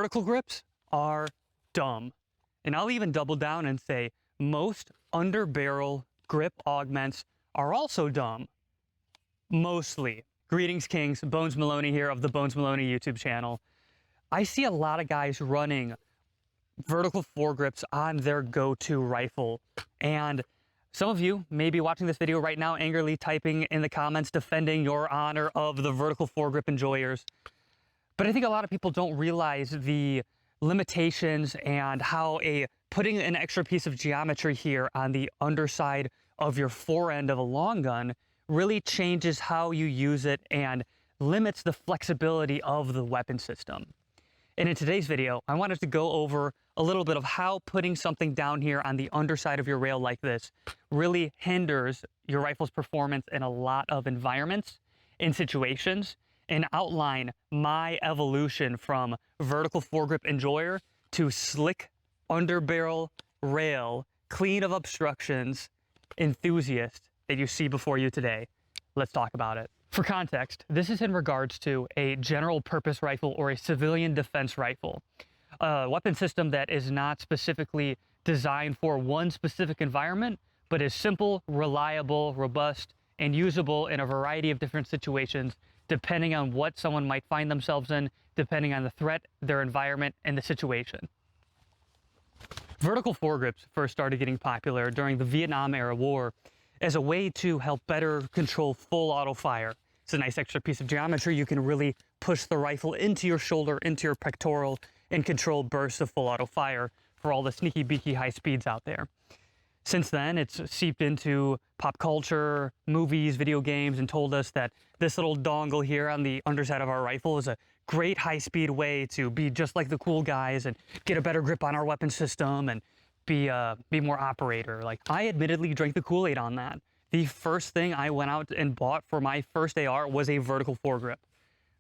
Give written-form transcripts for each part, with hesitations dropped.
Vertical grips are dumb. And I'll even double down and say most underbarrel grip augments are also dumb. Mostly. Greetings, Kings. Bones Maloney here of the Bones Maloney YouTube channel. I see a lot of guys running vertical foregrips on their go-to rifle. And some of you may be watching this video right now angrily typing in the comments defending your honor of the vertical foregrip enjoyers. But I think a lot of people don't realize the limitations and how putting an extra piece of geometry here on the underside of your forend of a long gun really changes how you use it and limits the flexibility of the weapon system. And in today's video, I wanted to go over a little bit of how putting something down here on the underside of your rail like this really hinders your rifle's performance in a lot of environments and situations, and outline my evolution from vertical foregrip enjoyer to slick underbarrel rail, clean of obstructions enthusiast that you see before you today. Let's talk about it. For context, this is in regards to a general purpose rifle or a civilian defense rifle. A weapon system that is not specifically designed for one specific environment, but is simple, reliable, robust, and usable in a variety of different situations, depending on what someone might find themselves in, depending on the threat, their environment, and the situation. Vertical foregrips first started getting popular during the Vietnam era war as a way to help better control full auto fire. It's a nice extra piece of geometry. You can really push the rifle into your shoulder, into your pectoral, and control bursts of full auto fire for all the sneaky beaky high speeds out there. Since then, it's seeped into pop culture, movies, video games, and told us that this little dongle here on the underside of our rifle is a great high-speed way to be just like the cool guys and get a better grip on our weapon system and be more operator. Like, I admittedly drank the Kool-Aid on that. The first thing I went out and bought for my first AR was a vertical foregrip.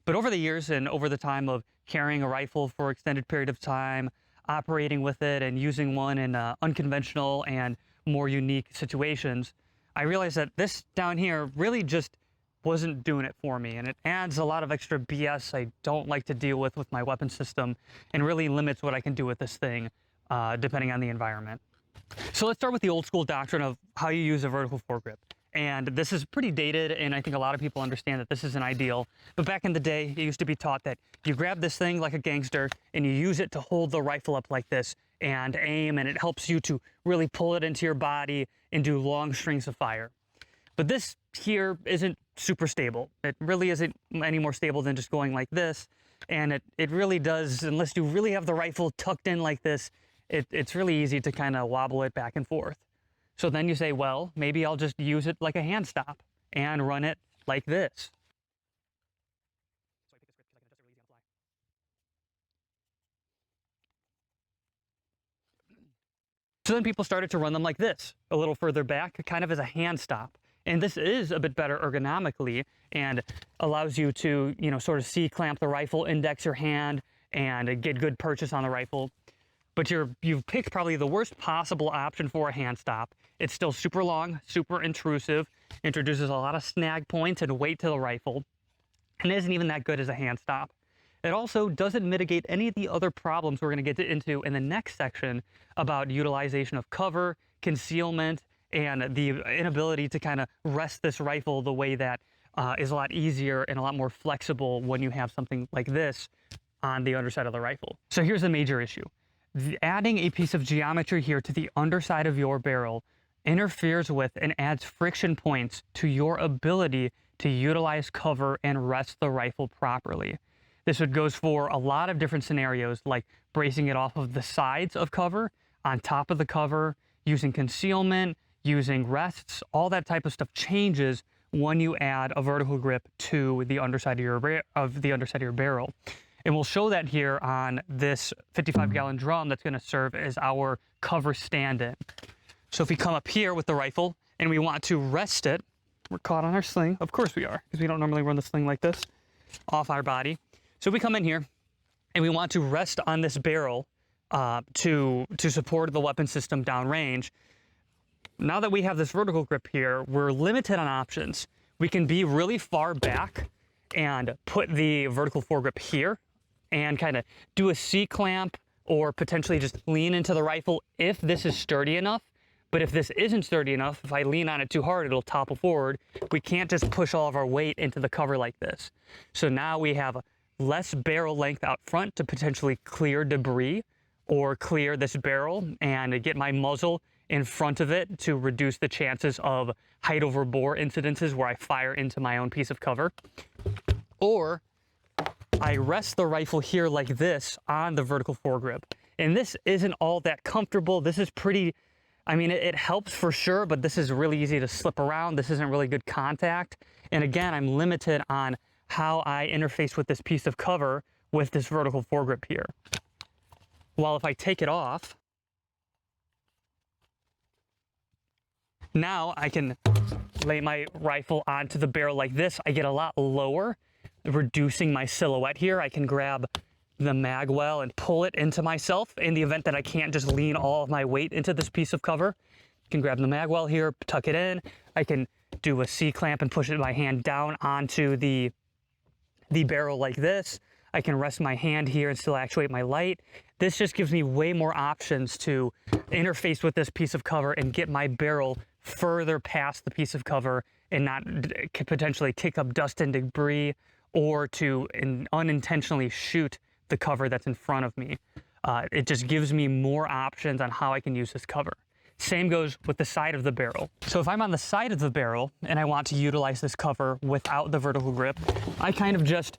But over the years and over the time of carrying a rifle for an extended period of time, operating with it and using one in unconventional and more unique situations, I realized that this down here really just wasn't doing it for me, and it adds a lot of extra BS I don't like to deal with my weapon system, and really limits what I can do with this thing depending on the environment. So let's start with the old school doctrine of how you use a vertical foregrip. And this is pretty dated, and I think a lot of people understand that this isn't ideal. But back in the day, it used to be taught that you grab this thing like a gangster and you use it to hold the rifle up like this and aim, and it helps you to really pull it into your body and do long strings of fire. But this here isn't super stable. It really isn't any more stable than just going like this. And it really does, unless you really have the rifle tucked in like this, it's really easy to kind of wobble it back and forth. So then you say, well, maybe I'll just use it like a hand stop and run it like this. So then people started to run them like this, a little further back, kind of as a hand stop. And this is a bit better ergonomically and allows you to, sort of C-clamp the rifle, index your hand, and get good purchase on the rifle. But you've picked probably the worst possible option for a hand stop. It's still super long, super intrusive, introduces a lot of snag points and weight to the rifle, and isn't even that good as a hand stop. It also doesn't mitigate any of the other problems we're going to get into in the next section about utilization of cover, concealment, and the inability to kind of rest this rifle the way that is a lot easier and a lot more flexible when you have something like this on the underside of the rifle. So here's the major issue. Adding a piece of geometry here to the underside of your barrel interferes with and adds friction points to your ability to utilize cover and rest the rifle properly. This goes for a lot of different scenarios, like bracing it off of the sides of cover, on top of the cover, using concealment, using rests. All that type of stuff changes when you add a vertical grip to the underside of your barrel. And we'll show that here on this 55-gallon drum that's going to serve as our cover stand-in. So if we come up here with the rifle and we want to rest it, we're caught on our sling. Of course we are, because we don't normally run the sling like this off our body. So we come in here and we want to rest on this barrel to support the weapon system downrange. Now that we have this vertical grip here, we're limited on options. We can be really far back and put the vertical foregrip here and kind of do a C-clamp or potentially just lean into the rifle if this is sturdy enough. But if this isn't sturdy enough, if I lean on it too hard, it'll topple forward. We can't just push all of our weight into the cover like this. So now we have less barrel length out front to potentially clear debris or clear this barrel and get my muzzle in front of it to reduce the chances of height over bore incidences where I fire into my own piece of cover. Or I rest the rifle here like this on the vertical foregrip. And this isn't all that comfortable. This is pretty, I mean, it helps for sure, but this is really easy to slip around. This isn't really good contact. And again, I'm limited on how I interface with this piece of cover with this vertical foregrip here. While if I take it off, now I can lay my rifle onto the barrel like this. I get a lot lower, reducing my silhouette here. I can grab the mag well and pull it into myself in the event that I can't just lean all of my weight into this piece of cover. I can grab the mag well here, tuck it in. I can do a C-clamp and push it my hand down onto the barrel like this. I can rest my hand here and still actuate my light. This just gives me way more options to interface with this piece of cover and get my barrel further past the piece of cover and not potentially kick up dust and debris or to unintentionally shoot the cover that's in front of me. It just gives me more options on how I can use this cover. Same goes with the side of the barrel. So if I'm on the side of the barrel and I want to utilize this cover without the vertical grip, I kind of just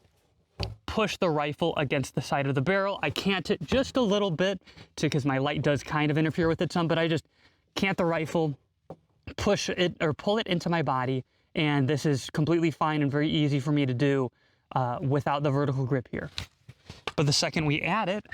push the rifle against the side of the barrel. I cant it just a little bit because my light does kind of interfere with it some, but I just cant the rifle, push it or pull it into my body, and this is completely fine and very easy for me to do without the vertical grip here. But the second we add it,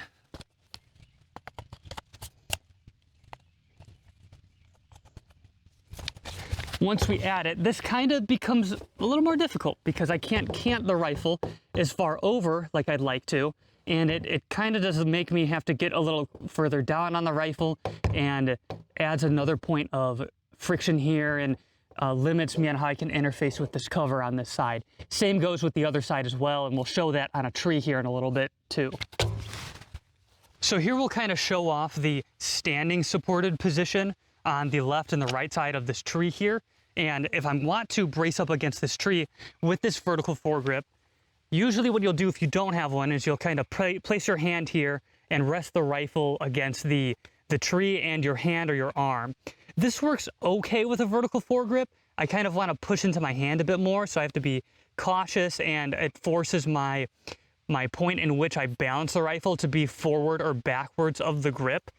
once we add it, this kind of becomes a little more difficult because I can't cant the rifle as far over like I'd like to. And it kind of does make me have to get a little further down on the rifle and adds another point of friction here and limits me on how I can interface with this cover on this side. Same goes with the other side as well, and we'll show that on a tree here in a little bit too. So here we'll kind of show off the standing supported position on the left and the right side of this tree here. And if I want to brace up against this tree with this vertical foregrip, usually what you'll do if you don't have one is you'll kind of place your hand here and rest the rifle against the tree and your hand or your arm. This works okay with a vertical foregrip. I kind of want to push into my hand a bit more, so I have to be cautious, and it forces my point in which I balance the rifle to be forward or backwards of the grip.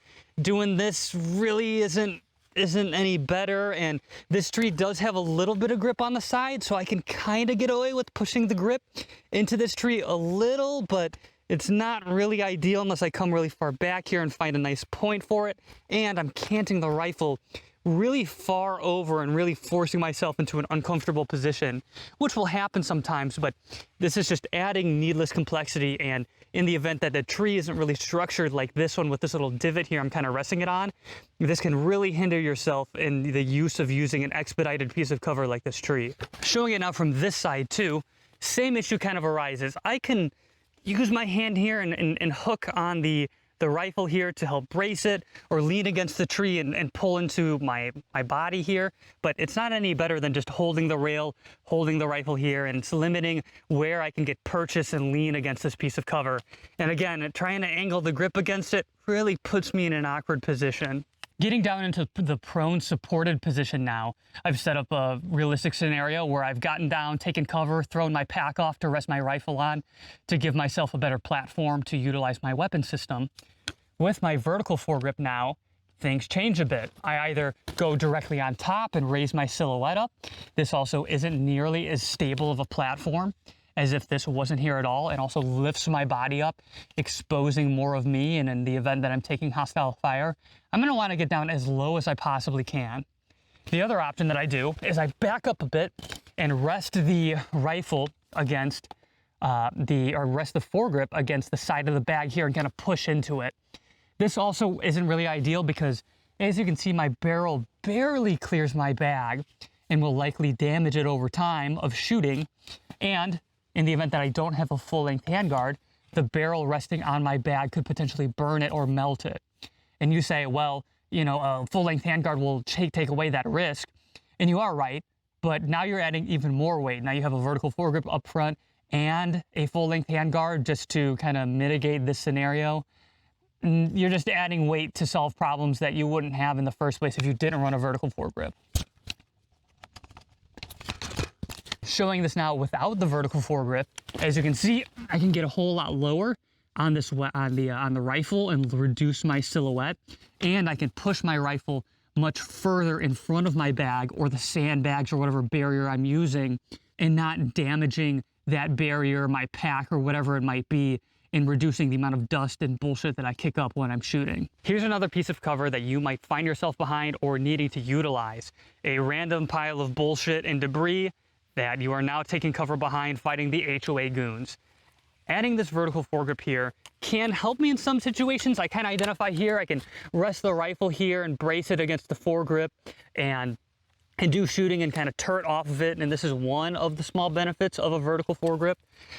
Doing this really isn't any better, and this tree does have a little bit of grip on the side, so I can kind of get away with pushing the grip into this tree a little, but it's not really ideal unless I come really far back here and find a nice point for it. And I'm canting the rifle really far over and really forcing myself into an uncomfortable position, which will happen sometimes, but this is just adding needless complexity. And in the event that the tree isn't really structured like this one with this little divot here I'm kind of resting it on, this can really hinder yourself in the use of using an expedited piece of cover like this tree. Showing it now from this side too, same issue kind of arises. I can use my hand here and hook on the rifle here to help brace it, or lean against the tree and pull into my body here, but it's not any better than just holding the rail, holding the rifle here, and it's limiting where I can get purchase and lean against this piece of cover. And again, trying to angle the grip against it really puts me in an awkward position. Getting down into the prone supported position now, I've set up a realistic scenario where I've gotten down, taken cover, thrown my pack off to rest my rifle on to give myself a better platform to utilize my weapon system. With my vertical foregrip now, things change a bit. I either go directly on top and raise my silhouette up. This also isn't nearly as stable of a platform as if this wasn't here at all, and also lifts my body up, exposing more of me. And in the event that I'm taking hostile fire, I'm gonna wanna get down as low as I possibly can. The other option that I do is I back up a bit and rest the rifle against rest the foregrip against the side of the bag here and kind of push into it. This also isn't really ideal because, as you can see, my barrel barely clears my bag and will likely damage it over time of shooting. And in the event that I don't have a full-length handguard, the barrel resting on my bag could potentially burn it or melt it. And you say, well, you know, a full-length handguard will take away that risk. And you are right, but now you're adding even more weight. Now you have a vertical foregrip up front and a full-length handguard just to kind of mitigate this scenario. You're just adding weight to solve problems that you wouldn't have in the first place if you didn't run a vertical foregrip. Showing this now without the vertical foregrip, as you can see, I can get a whole lot lower on this on the rifle and reduce my silhouette, and I can push my rifle much further in front of my bag or the sandbags or whatever barrier I'm using, and not damaging that barrier, my pack, or whatever it might be, in reducing the amount of dust and bullshit that I kick up when I'm shooting. Here's another piece of cover that you might find yourself behind or needing to utilize. A random pile of bullshit and debris that you are now taking cover behind fighting the HOA goons. Adding this vertical foregrip here can help me in some situations. I kind of identify here, I can rest the rifle here and brace it against the foregrip and do shooting and kind of turret off of it, and this is one of the small benefits of a vertical foregrip.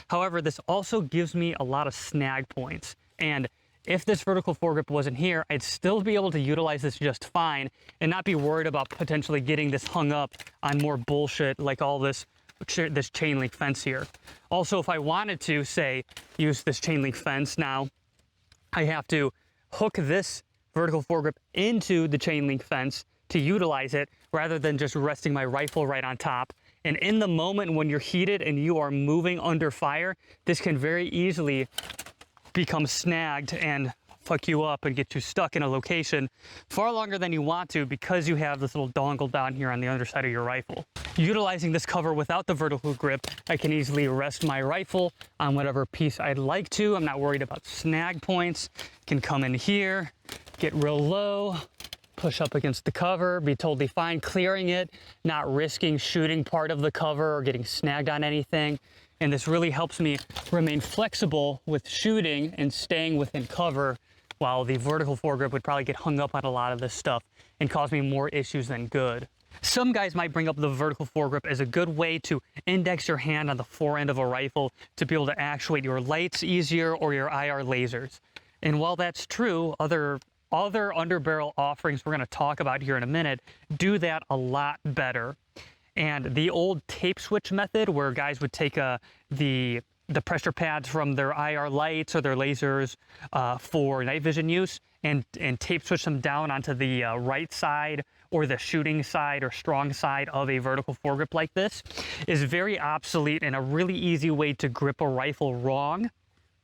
However, this also gives me a lot of snag points, and if this vertical foregrip wasn't here, I'd still be able to utilize this just fine and not be worried about potentially getting this hung up on more bullshit like all this chain link fence here. Also, if I wanted to, say, use this chain link fence now, I have to hook this vertical foregrip into the chain link fence to utilize it rather than just resting my rifle right on top. And in the moment when you're heated and you are moving under fire, this can very easily become snagged and fuck you up and get you stuck in a location far longer than you want to because you have this little dongle down here on the underside of your rifle. Utilizing this cover without the vertical grip, I can easily rest my rifle on whatever piece I'd like to. I'm not worried about snag points. Can come in here, get real low, push up against the cover, be totally fine clearing it, not risking shooting part of the cover or getting snagged on anything. And this really helps me remain flexible with shooting and staying within cover, while the vertical foregrip would probably get hung up on a lot of this stuff and cause me more issues than good. Some guys might bring up the vertical foregrip as a good way to index your hand on the fore end of a rifle to be able to actuate your lights easier or your IR lasers. And while that's true, other underbarrel offerings we're going to talk about here in a minute do that a lot better. And the old tape switch method, where guys would take the pressure pads from their IR lights or their lasers for night vision use and tape switch them down onto the right side or the shooting side or strong side of a vertical foregrip like this, is very obsolete and a really easy way to grip a rifle wrong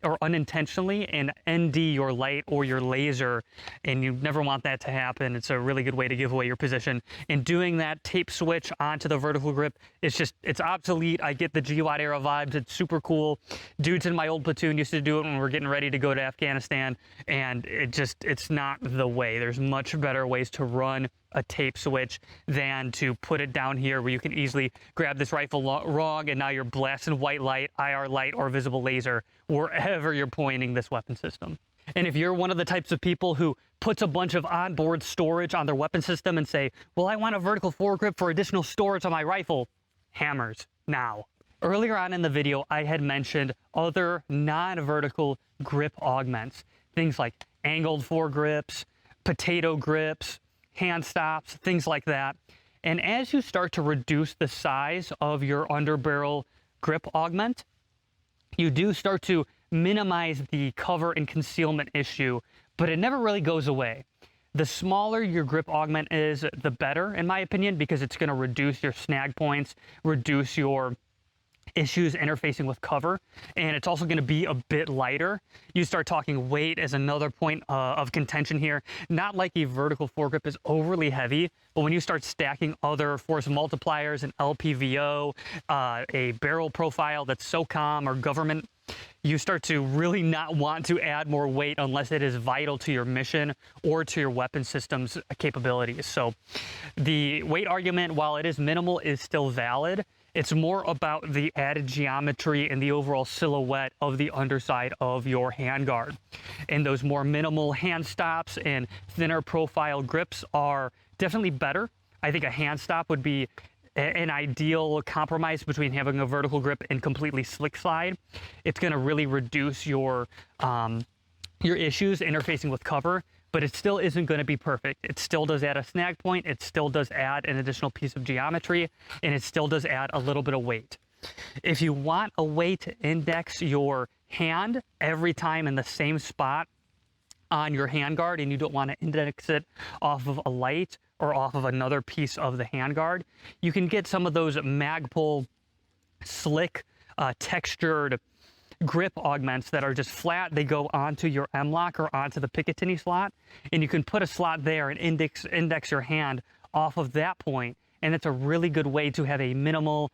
or unintentionally and ND your light or your laser, and you never want that to happen. It's a really good way to give away your position. And doing that tape switch onto the vertical grip, it's obsolete. I get the GWAT era vibes. It's super cool. Dudes in my old platoon used to do it when we were getting ready to go to Afghanistan, and it's not the way. There's much better ways to run a tape switch than to put it down here where you can easily grab this rifle wrong and now you're blasting white light, IR light, or visible laser wherever you're pointing this weapon system. And if you're one of the types of people who puts a bunch of onboard storage on their weapon system and say, well, I want a vertical foregrip for additional storage on my rifle, hammers now. Earlier on in the video, I had mentioned other non-vertical grip augments, things like angled foregrips, potato grips, hand stops, things like that. And as you start to reduce the size of your underbarrel grip augment, you do start to minimize the cover and concealment issue, but it never really goes away. The smaller your grip augment is, the better, in my opinion, because it's going to reduce your snag points, reduce your issues interfacing with cover, and it's also going to be a bit lighter. You start talking weight as another point of contention here. Not like a vertical foregrip is overly heavy, but when you start stacking other force multipliers, an LPVO, a barrel profile that's SOCOM or government, you start to really not want to add more weight unless it is vital to your mission or to your weapon system's capabilities. So the weight argument, while it is minimal, is still valid. It's more about the added geometry and the overall silhouette of the underside of your handguard. And those more minimal hand stops and thinner profile grips are definitely better. I think a hand stop would be an ideal compromise between having a vertical grip and completely slick slide. It's going to really reduce your issues interfacing with cover, but it still isn't going to be perfect. It still does add a snag point, it still does add an additional piece of geometry, and it still does add a little bit of weight. If you want a way to index your hand every time in the same spot on your handguard, and you don't want to index it off of a light or off of another piece of the handguard, you can get some of those Magpul slick textured grip augments that are just flat. They go onto your M-lock or onto the Picatinny slot, and you can put a slot there and index your hand off of that point, and it's a really good way to have a minimal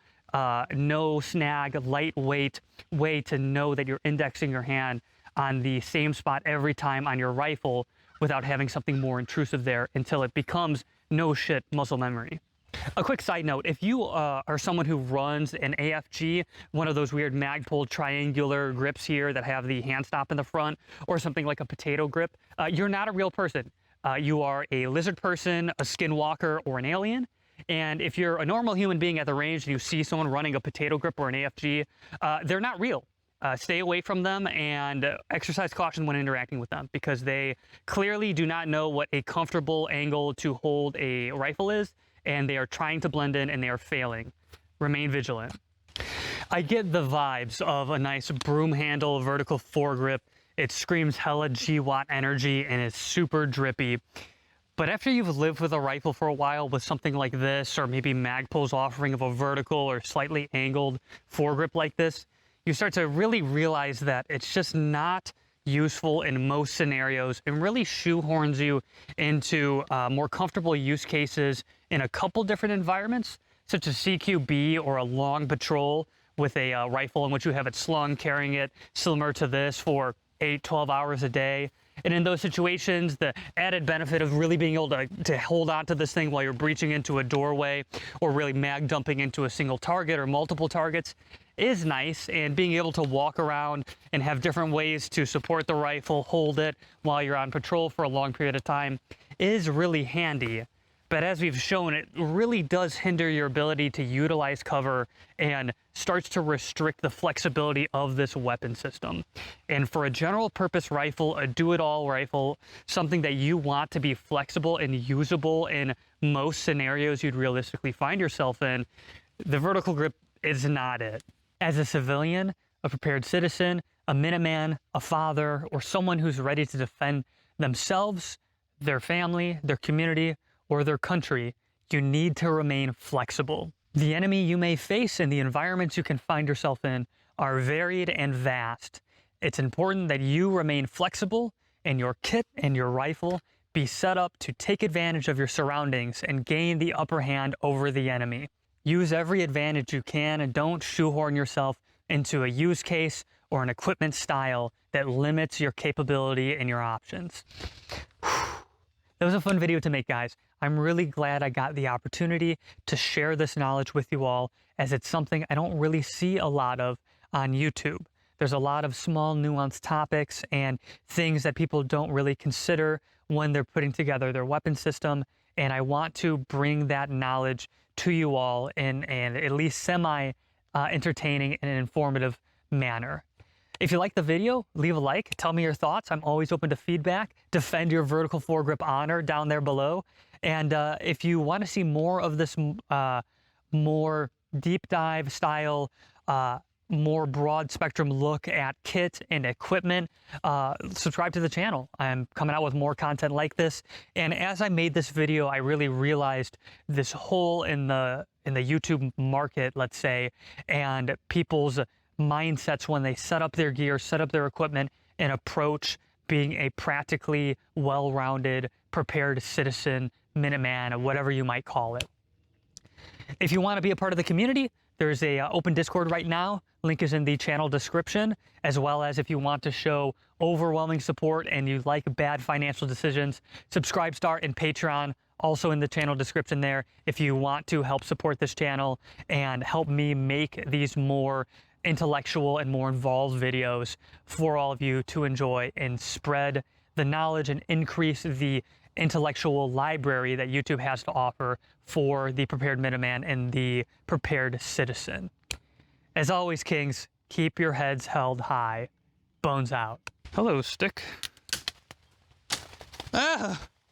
no snag, lightweight way to know that you're indexing your hand on the same spot every time on your rifle without having something more intrusive there until it becomes no shit muscle memory. A quick side note, if you are someone who runs an AFG, one of those weird Magpul triangular grips here that have the hand stop in the front, or something like a potato grip, you're not a real person. You are a lizard person, a skinwalker, or an alien. And if you're a normal human being at the range and you see someone running a potato grip or an AFG, they're not real. Stay away from them and exercise caution when interacting with them, because they clearly do not know what a comfortable angle to hold a rifle is, and they are trying to blend in and they are failing. Remain vigilant. I get the vibes of a nice broom handle vertical foregrip. It screams hella G-Watt energy and is super drippy. But after you've lived with a rifle for a while with something like this, or maybe Magpul's offering of a vertical or slightly angled foregrip like this, you start to really realize that it's just not useful in most scenarios, and really shoehorns you into more comfortable use cases in a couple different environments, such as CQB or a long patrol with a rifle in which you have it slung, carrying it similar to this for 8-12 hours a day. And in those situations, the added benefit of really being able to hold on to this thing while you're breaching into a doorway, or really mag dumping into a single target or multiple targets, is nice. And being able to walk around and have different ways to support the rifle, hold it while you're on patrol for a long period of time, is really handy. But as we've shown, it really does hinder your ability to utilize cover and starts to restrict the flexibility of this weapon system. And for a general purpose rifle, a do-it-all rifle, something that you want to be flexible and usable in most scenarios you'd realistically find yourself in, the vertical grip is not it. As a civilian, a prepared citizen, a Minuteman, a father, or someone who's ready to defend themselves, their family, their community, or their country, you need to remain flexible. The enemy you may face and the environments you can find yourself in are varied and vast. It's important that you remain flexible and your kit and your rifle be set up to take advantage of your surroundings and gain the upper hand over the enemy. Use every advantage you can, and don't shoehorn yourself into a use case or an equipment style that limits your capability and your options. That was a fun video to make, guys. I'm really glad I got the opportunity to share this knowledge with you all, as it's something I don't really see a lot of on YouTube. There's a lot of small nuanced topics and things that people don't really consider when they're putting together their weapon system, and I want to bring that knowledge to you all in an at least semi entertaining and informative manner. If you like the video, leave a like, tell me your thoughts. I'm always open to feedback. Defend your vertical foregrip honor down there below. And if you want to see more of this more deep dive style, more broad spectrum look at kit and equipment, subscribe to the channel. I'm coming out with more content like this. And as I made this video, I really realized this hole in the YouTube market, let's say, and people's mindsets when they set up their gear, set up their equipment, and approach being a practically well-rounded, prepared citizen, Minuteman, or whatever you might call it. If you want to be a part of the community, there's a open Discord right now. Link is in the channel description, as well as if you want to show overwhelming support and you like bad financial decisions, Subscribestar and Patreon, also in the channel description there, if you want to help support this channel and help me make these more intellectual and more involved videos for all of you to enjoy and spread the knowledge and increase the intellectual library that YouTube has to offer for the prepared Minuteman and the prepared citizen. As always, Kings, keep your heads held high. Bones out. Hello, Stick. Ah!